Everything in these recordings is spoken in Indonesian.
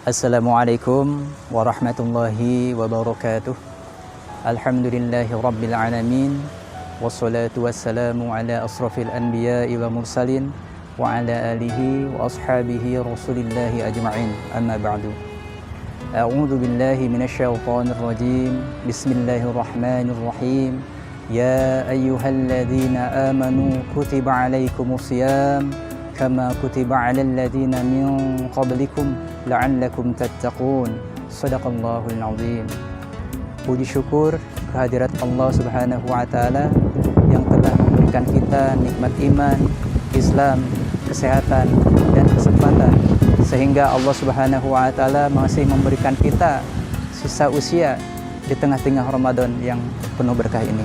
Assalamualaikum warahmatullahi wabarakatuh. Alhamdulillahi rabbil alamin. Wassalatu wassalamu ala asrafil anbiya'i wa mursalin wa ala alihi wa ashabihi rasulillahi ajma'in. Amma ba'du. A'udzu billahi minasyaitonir rajim. Bismillahirrahmanirrahim. Ya ayyuhalladzina amanu kutiba alaikumus syiyam kama kutiba alal ladzina min qablikum la'allakum tattaqun. Shadaqallahul azim. Puji syukur kehadirat Allah Subhanahu wa taala yang telah memberikan kita nikmat iman, Islam, kesehatan dan kesempatan, sehingga Allah Subhanahu wa taala masih memberikan kita sisa usia di tengah-tengah Ramadan yang penuh berkah ini.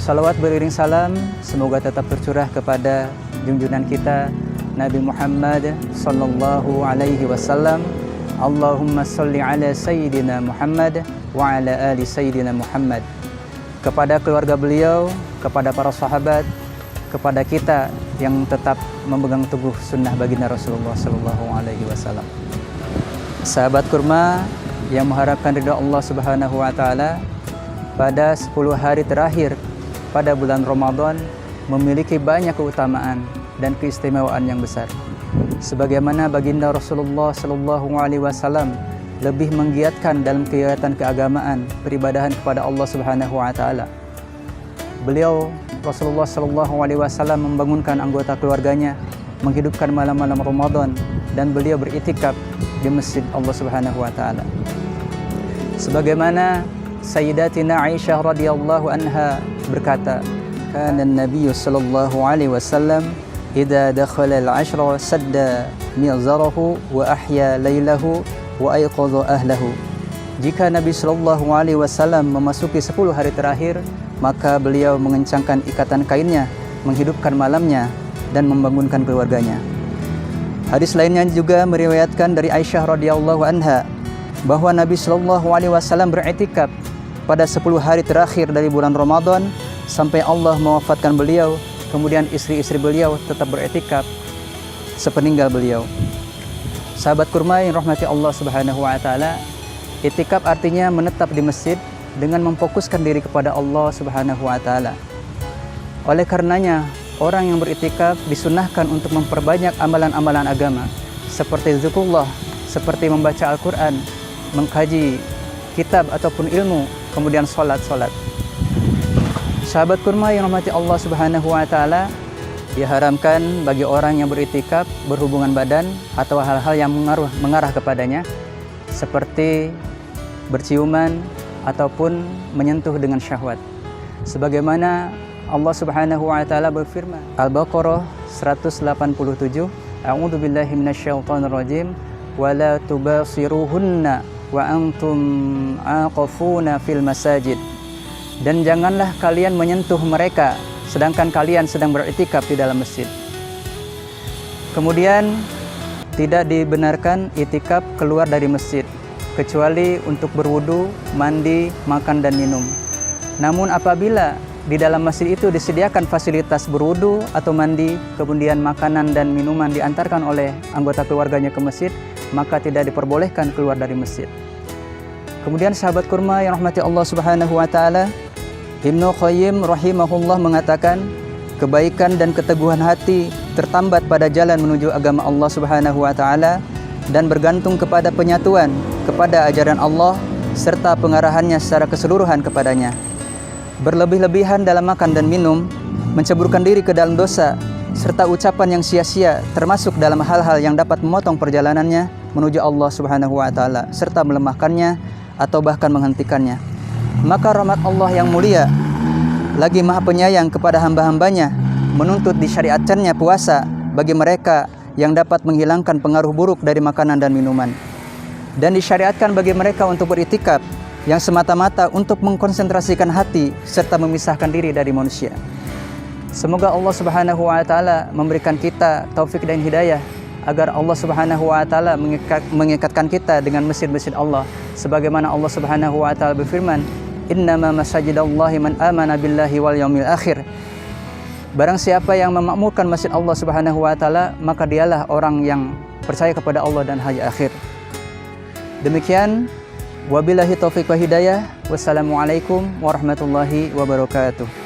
Salawat beriring salam semoga tetap tercurah kepada junjungan kita Nabi Muhammad sallallahu alaihi wasallam. Allahumma salli ala sayyidina Muhammad wa ala ali sayyidina Muhammad. Kepada keluarga beliau, kepada para sahabat, kepada kita yang tetap memegang teguh sunnah baginda Rasulullah sallallahu alaihi wasallam. Sahabat kurma yang mengharapkan ridha Allah Subhanahu wa taala, pada 10 hari terakhir pada bulan Ramadan memiliki banyak keutamaan dan keistimewaan yang besar. Sebagaimana baginda Rasulullah sallallahu alaihi wasallam lebih menggiatkan dalam kegiatan keagamaan, peribadahan kepada Allah Subhanahu wa taala. Beliau Rasulullah sallallahu alaihi wasallam membangunkan anggota keluarganya menghidupkan malam-malam Ramadan dan beliau beriktikaf di masjid Allah Subhanahu wa taala. Sebagaimana Sayyidatina Aisyah radhiyallahu anha berkata, kana Nabi sallallahu alaihi wasallam idza dakhala al-ashra sadda mizarahu wa ahya lailahu wa ayqadha ahlahu. Jika Nabi sallallahu alaihi wasallam memasuki 10 hari terakhir, maka beliau mengencangkan ikatan kainnya, menghidupkan malamnya dan membangunkan keluarganya. Hadis lainnya juga meriwayatkan dari Aisyah radhiyallahu anha bahwa Nabi sallallahu alaihi wasallam beriktikaf pada 10 hari terakhir dari bulan Ramadan sampai Allah mewafatkan beliau. Kemudian istri-istri beliau tetap beriktikaf sepeninggal beliau. Sahabat kurma yang rahmati Allah Subhanahu wa taala, iktikaf artinya menetap di masjid dengan memfokuskan diri kepada Allah Subhanahu wa taala. Oleh karenanya, orang yang beriktikaf disunahkan untuk memperbanyak amalan-amalan agama seperti zikrullah, seperti membaca Al-Qur'an, mengkaji kitab ataupun ilmu, kemudian salat. Sahabat kurma yang rahmati Allah Subhanahu wa taala, diharamkan bagi orang yang beriktikaf berhubungan badan atau hal-hal yang mengarah kepadanya seperti berciuman ataupun menyentuh dengan syahwat. Sebagaimana Allah Subhanahu wa taala berfirman, Al-Baqarah 187, A'udzu billahi minasyaitonir rajim, wala tubasiruhunna wa antum aqafuna fil masajid. Dan janganlah kalian menyentuh mereka sedangkan kalian sedang beriktikaf di dalam masjid. Kemudian tidak dibenarkan iktikaf keluar dari masjid kecuali untuk berwudu, mandi, makan dan minum. Namun apabila di dalam masjid itu disediakan fasilitas berwudu atau mandi, kemudian makanan dan minuman diantarkan oleh anggota keluarganya ke masjid, maka tidak diperbolehkan keluar dari masjid. Kemudian sahabat kurma yang rahmati Allah Subhanahu wa taala, Ibnu Qayyim rahimahullah mengatakan, kebaikan dan keteguhan hati tertambat pada jalan menuju agama Allah Subhanahu wa taala dan bergantung kepada penyatuan kepada ajaran Allah serta pengarahannya secara keseluruhan kepadanya. Berlebih-lebihan dalam makan dan minum, menceburkan diri ke dalam dosa serta ucapan yang sia-sia termasuk dalam hal-hal yang dapat memotong perjalanannya menuju Allah Subhanahu wa taala serta melemahkannya atau bahkan menghentikannya. Maka rahmat Allah yang mulia lagi maha penyayang kepada hamba-hambanya menuntut disyariatkannya puasa bagi mereka yang dapat menghilangkan pengaruh buruk dari makanan dan minuman, dan disyariatkan bagi mereka untuk beriktikaf yang semata-mata untuk mengkonsentrasikan hati serta memisahkan diri dari manusia. Semoga Allah Subhanahu wa taala memberikan kita taufik dan hidayah agar Allah Subhanahu wa taala mengikatkan kita dengan masjid-masjid Allah, sebagaimana Allah Subhanahu wa taala berfirman, innama masajidallahi man amana billahi wal yaumil akhir. Barang siapa yang memakmurkan masjid Allah Subhanahu wa taala, maka dialah orang yang percaya kepada Allah dan hari akhir. Demikian, wabillahi taufiq wa hidayah. Wassalamualaikum warahmatullahi wabarakatuh.